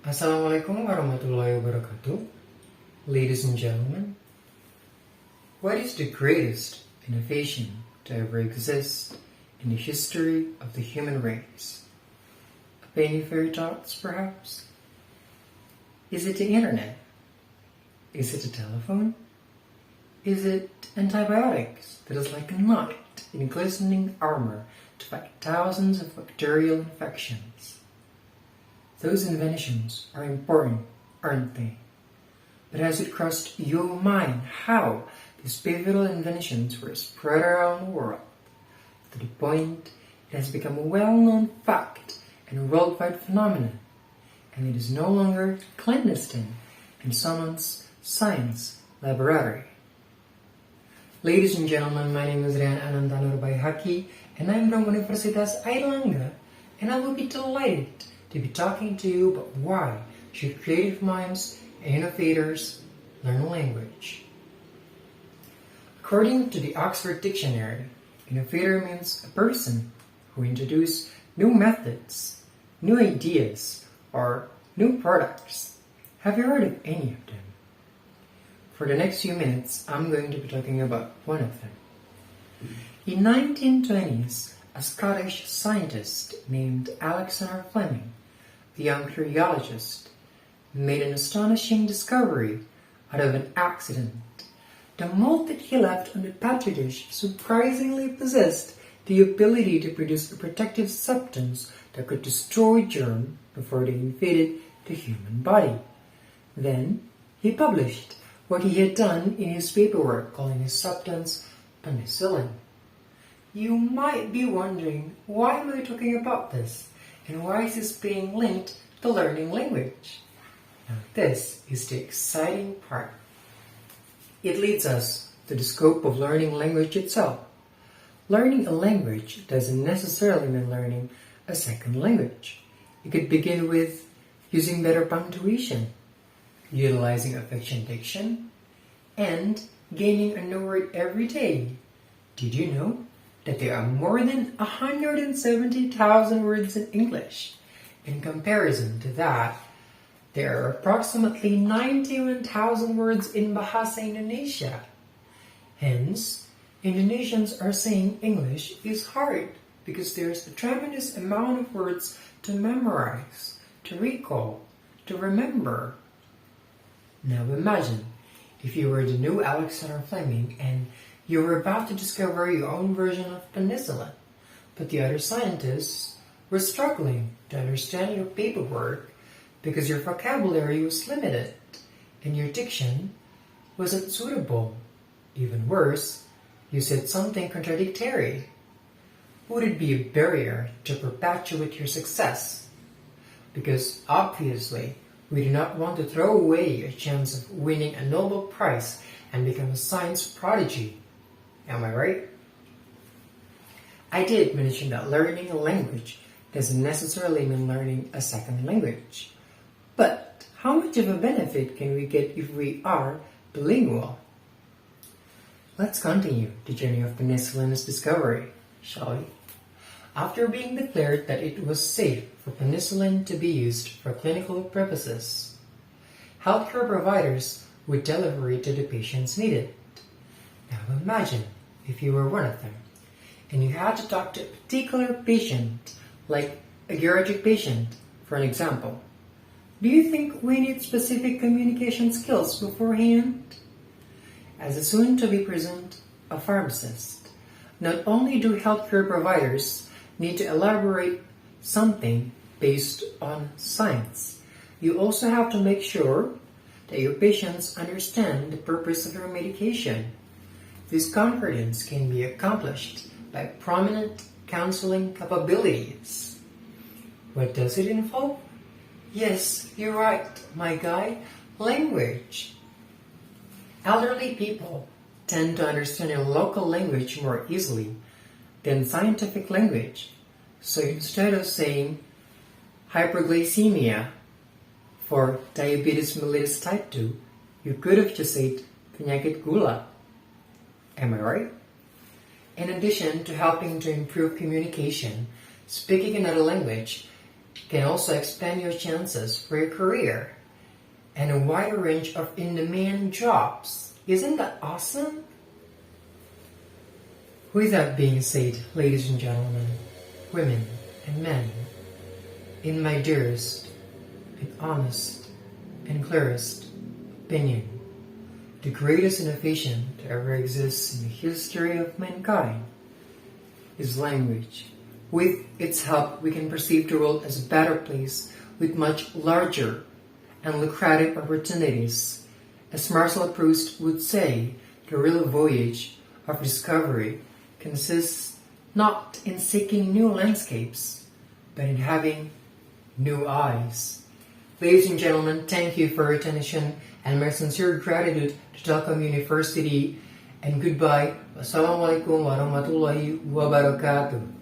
Assalamualaikum warahmatullahi wabarakatuh. Ladies and gentlemen, what is the greatest innovation to ever exist in the history of the human race? A penny for your thoughts, perhaps? Is it the internet? Is it the telephone? Is it antibiotics that is like a knight in glistening armor to fight thousands of bacterial infections? Those inventions are important, aren't they? But has it crossed your mind how these pivotal inventions were spread around the world to the point it has become a well-known fact and a worldwide phenomenon, and it is no longer clandestine in someone's science laboratory? Ladies and gentlemen, my name is Reihan Ananta Noor, and I'm from Universitas Airlangga, and I will be delighted to be talking to you about why should creative minds and innovators learn a language. According to the Oxford Dictionary, innovator means a person who introduces new methods, new ideas, or new products. Have you heard of any of them? For the next few minutes, I'm going to be talking about one of them. In 1920s, a Scottish scientist named Alexander Fleming, a young curiologist, made an astonishing discovery out of an accident. The mold that he left on the petri dish surprisingly possessed the ability to produce a protective substance that could destroy germs before they invaded the human body. Then he published what he had done in his paperwork, calling his substance penicillin. You might be wondering, why am I talking about this? And why is this being linked to learning language? Now this is the exciting part. It leads us to the scope of learning language itself. Learning a language doesn't necessarily mean learning a second language. It could begin with using better punctuation, utilizing affectionate diction, and gaining a new word every day. Did you know that there are more than 170,000 words in English? In comparison to that, there are approximately 91,000 words in Bahasa Indonesia. Hence, Indonesians are saying English is hard because there's a tremendous amount of words to memorize, to recall, to remember. Now imagine if you were the new Alexander Fleming and you were about to discover your own version of penicillin, but the other scientists were struggling to understand your paperwork because your vocabulary was limited and your diction wasn't suitable. Even worse, you said something contradictory. Would it be a barrier to perpetuate your success? Because obviously, we do not want to throw away a chance of winning a Nobel Prize and become a science prodigy. Am I right? I did mention that learning a language doesn't necessarily mean learning a second language. But how much of a benefit can we get if we are bilingual? Let's continue the journey of penicillin's discovery, shall we? After being declared that it was safe for penicillin to be used for clinical purposes, healthcare providers would deliver it to the patients needed. Now imagine if you were one of them, and you had to talk to a particular patient, like a geriatric patient, for an example. Do you think we need specific communication skills beforehand? As a soon-to-be presumed a pharmacist, not only do healthcare providers need to elaborate something based on science, you also have to make sure that your patients understand the purpose of your medication. This concordance can be accomplished by prominent counseling capabilities. What does it involve? Yes, you're right, my guy, language. Elderly people tend to understand a local language more easily than scientific language. So instead of saying hyperglycemia for diabetes mellitus type 2, you could have just said penyakit gula. Am I right? In addition to helping to improve communication, speaking another language can also expand your chances for your career and a wider range of in-demand jobs. Isn't that awesome? With that being said, ladies and gentlemen, women and men, in my dearest and honest and clearest opinion, the greatest innovation to ever exist in the history of mankind is language. With its help, we can perceive the world as a better place with much larger and lucrative opportunities. As Marcel Proust would say, the real voyage of discovery consists not in seeking new landscapes, but in having new eyes. Ladies and gentlemen, thank you for your attention and my sincere gratitude to Telkom University, and goodbye. Wassalamualaikum warahmatullahi wabarakatuh.